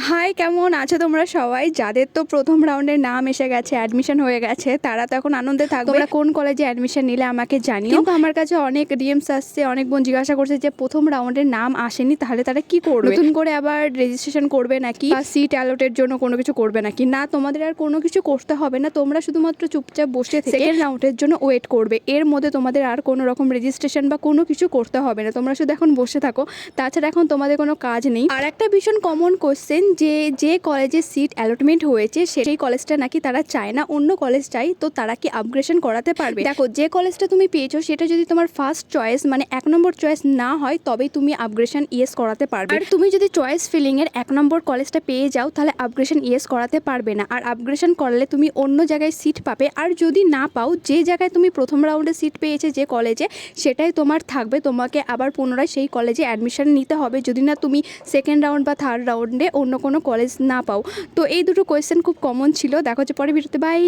High, কেমন আছো তোমরা সবাই? যাদের তো প্রথম রাউন্ডের নাম এসে গেছে, অ্যাডমিশন হয়ে গেছে, তারা তো এখন আনন্দে থাকবে। তোমরা কোন কলেজে অ্যাডমিশন নিলে আমাকে জানিও। কিন্তু আমার কাছে অনেক ডিএমস আসছে, অনেক বোন জিজ্ঞাসা করছে যে প্রথম রাউন্ডের নাম আসেনি, তাহলে তারা কি করবে? নতুন করে আবার রেজিস্ট্রেশন করবে নাকি, বা সিট অ্যালটের জন্য কোনো কিছু করবে নাকি? না, তোমাদের আর কোনো কিছু করতে হবে না। তোমরা শুধুমাত্র চুপচাপ বসে থেকে সেকেন্ড রাউন্ডের জন্য ওয়েট করবে। এর মধ্যে তোমাদের আর কোনো রকম রেজিস্ট্রেশন বা কোনো কিছু করতে হবে না। তোমরা শুধু এখন বসে থাকো। তাছাড়া এখন তোমাদের কোনো কাজ নেই। আর একটা ভীষণ কমন কোশ্চেন, যে কলেজে সিট অ্যালটমেন্ট হয়েছে সেই কলেজটা নাকি তারা চায় না, অন্য কলেজ চাই, তো তারা কি আপগ্রেশন করাতে পারবে? দেখো, যে কলেজটা তুমি পেয়েছো সেটা যদি তোমার ফার্স্ট চয়েস মানে 1 নম্বর চয়েস না হয়, তবেই তুমি আপগ্রেশন ইয়েস করাতে পারবে। আর তুমি যদি চয়েস ফিলিং এর 1 নম্বর কলেজটা পেয়ে যাও, তাহলে আপগ্রেশন ইয়েস করাতে পারবে না। আর আপগ্রেশন করলে তুমি অন্য জায়গায় সিট পাবে। আর যদি না পাও, যে জায়গায় তুমি প্রথম রাউন্ডে সিট পেয়েছে যে কলেজে, সেটাই তোমার থাকবে। তোমাকে আবার পুনরায় সেই কলেজে অ্যাডমিশন নিতে হবে, যদি না তুমি সেকেন্ড রাউন্ড বা থার্ড রাউন্ডে অন্য কোনো কলেজ না পাও। তো এই দুটো কোয়েশ্চেন খুব কমন ছিল। দেখা হচ্ছে পরে ভিডিওতে। বাই।